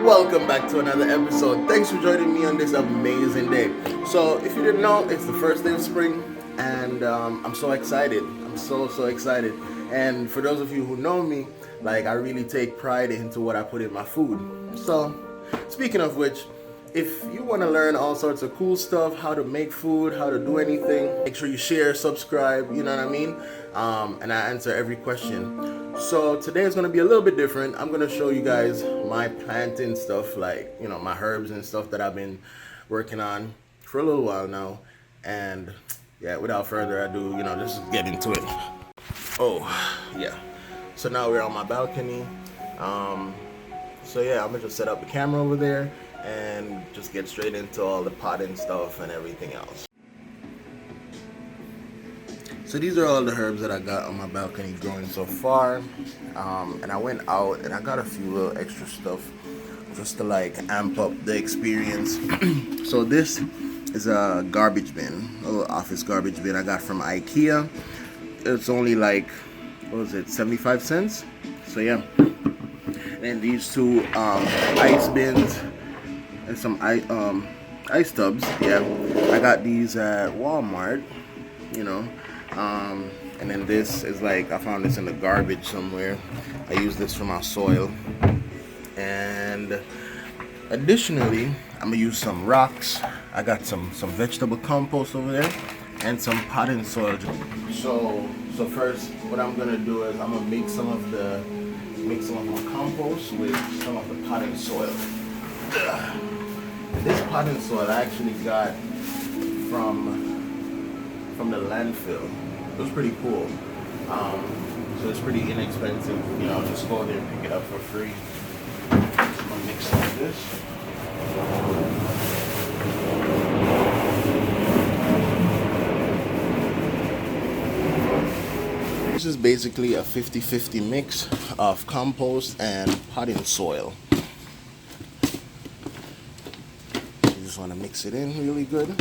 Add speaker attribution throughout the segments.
Speaker 1: Welcome back to another episode. Thanks for joining me on this amazing day. So, if you didn't know, it's the first day of spring, and I'm so excited. I'm so excited. And for those of you who know me, like I really take pride into what I put in my food. So, speaking of which, if you want to learn all sorts of cool stuff, how to make food, how to do anything, make sure you share, subscribe, you know what I mean? And I answer every question. So today is going to be a little bit different. I'm going to show you guys my planting stuff, like, you know, my herbs and stuff that I've been working on for a little while now. And yeah, without further ado, you know, let's just get into it. Oh, yeah. So now we're on my balcony. So yeah, I'm gonna just set up the camera over there and just get straight into all the potting stuff and everything else. So these are all the herbs that I got on my balcony growing so far. And I went out and I got a few little extra stuff just to like amp up the experience. So this is a garbage bin, a little office garbage bin I got from IKEA. It's only like, what was it, 75 cents? So yeah. And these two ice bins and some ice tubs. Yeah, I got these at Walmart, you know. And then this is like, I found this in the garbage somewhere. I use this for my soil. And additionally, I'm gonna use some rocks. I got some vegetable compost over there and some potting soil. So first, what I'm gonna do is I'm gonna mix some of my compost with some of the potting soil. And this potting soil I actually got from the landfill. It was pretty cool. So it's pretty inexpensive. You know, just go there and pick it up for free. So I'm gonna mix some of this. This is basically a 50-50 mix of compost and potting soil. You just want to mix it in really good.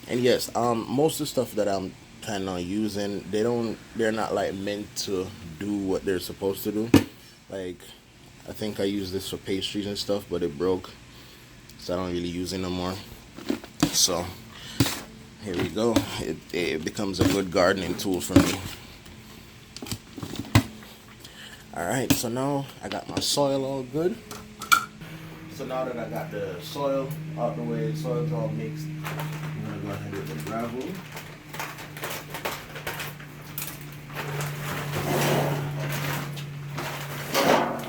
Speaker 1: And yes, most of the stuff that I'm planning on using, they're not like meant to do what they're supposed to do. Like, I think I used this for pastries and stuff, but it broke, so I don't really use it no more. So here we go. It becomes a good gardening tool for me. Alright, so now I got my soil all good. So now that I got the soil out the way, the soil's all mixed, I'm gonna go ahead with the gravel.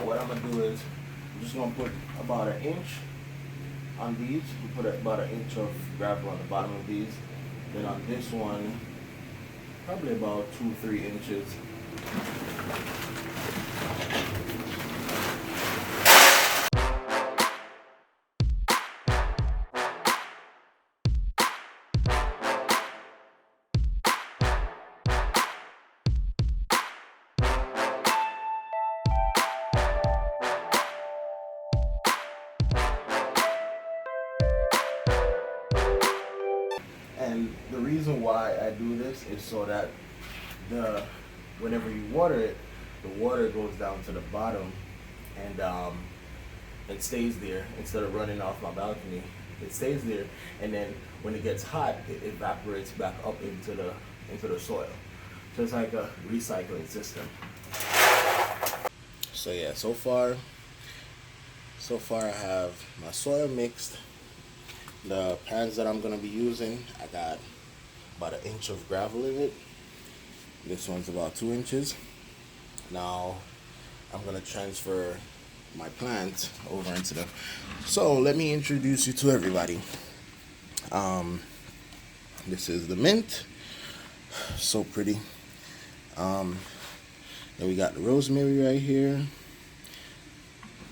Speaker 1: What I'm gonna do is I'm just gonna put about an inch on these. We put about an inch of gravel on the bottom of these. Then on this one, probably about 2-3 inches. And the reason why I do this is so that whenever you water it, the water goes down to the bottom and it stays there instead of running off my balcony. It stays there, and then when it gets hot, it evaporates back up into the soil. So it's like a recycling system. So yeah, so far I have my soil mixed. The pans that I'm gonna be using, I got about an inch of gravel in it. This one's about 2 inches. Now I'm gonna transfer my plants over into them. So let me introduce you to everybody. This is the mint, so pretty. Then we got the rosemary right here.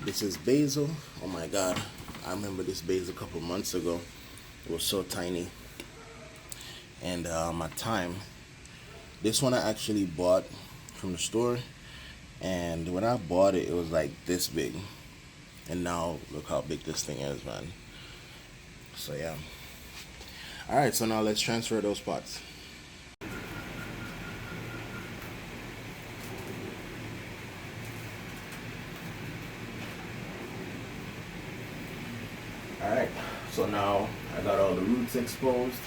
Speaker 1: This is basil. Oh my god, I remember this basil a couple months ago. It was so tiny. And my thyme. This one I actually bought from the store, and when I bought it, it was like this big. And now look how big this thing is, man. So yeah. All right, so now let's transfer those pots. All right, so now I got all the roots exposed,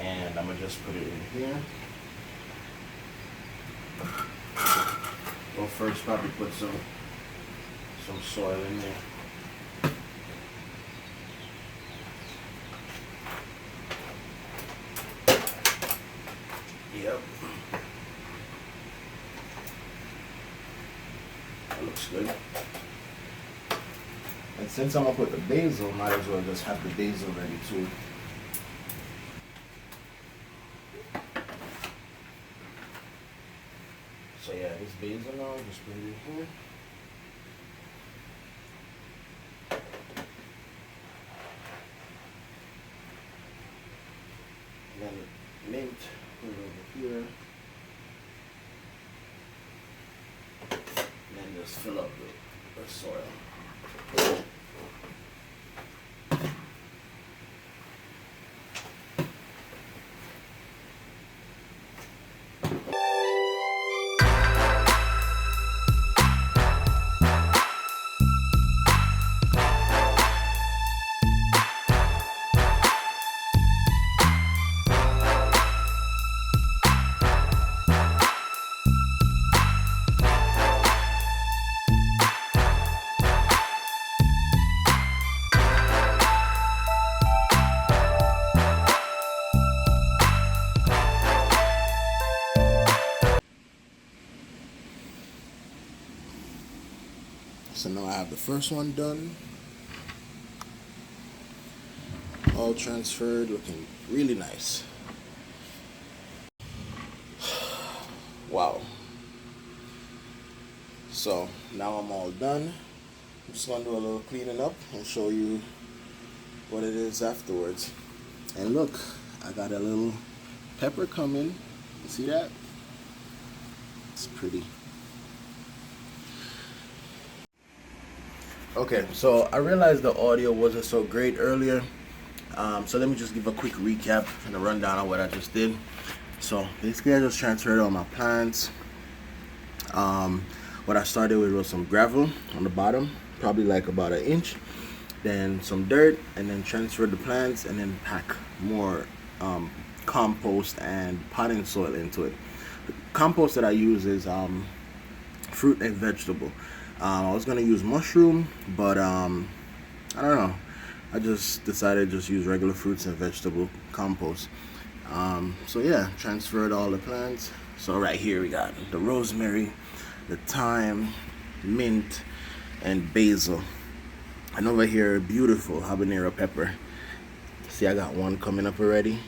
Speaker 1: and I'm gonna just put it in here. Well, first probably put some soil in there. Yep. That looks good. And since I'm gonna put the basil, might as well just have the basil ready too. So yeah, this basil now, just put it in here. And then mint, put it over here. And then just fill up the soil. So now I have the first one done, all transferred, looking really nice. Wow. So now I'm all done. I'm just gonna do a little cleaning up and show you what it is afterwards. And look, I got a little pepper coming. You see that? It's pretty. Okay, so I realized the audio wasn't so great earlier, so let me just give a quick recap and a rundown on what I just did. So basically I just transferred all my plants. What I started with was some gravel on the bottom, probably like about 1 inch, then some dirt, and then transferred the plants, and then pack more compost and potting soil into it. The compost that I use is fruit and vegetable. I was gonna use mushroom, but I don't know. I just decided to just use regular fruits and vegetable compost. So yeah, transferred all the plants. So right here we got the rosemary, the thyme, mint, and basil. And over here, beautiful habanero pepper. See, I got one coming up already.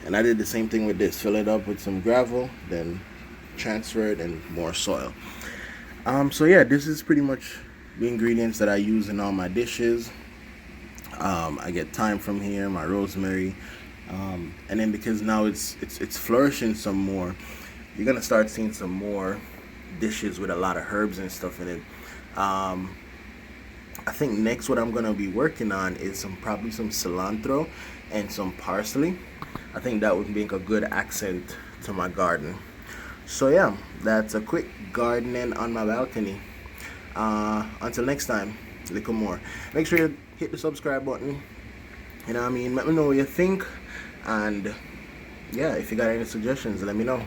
Speaker 1: And I did the same thing with this. Fill it up with some gravel, then transfer it and more soil. So yeah, this is pretty much the ingredients that I use in all my dishes. I get thyme from here, my rosemary, and then because now it's flourishing some more, you're gonna start seeing some more dishes with a lot of herbs and stuff in it. I think next what I'm gonna be working on is probably some cilantro and some parsley. I think that would make a good accent to my garden. So yeah, that's a quick gardening on my balcony. Until next time, little more. Make sure you hit the subscribe button. You know what I mean? Let me know what you think. And yeah, if you got any suggestions, let me know.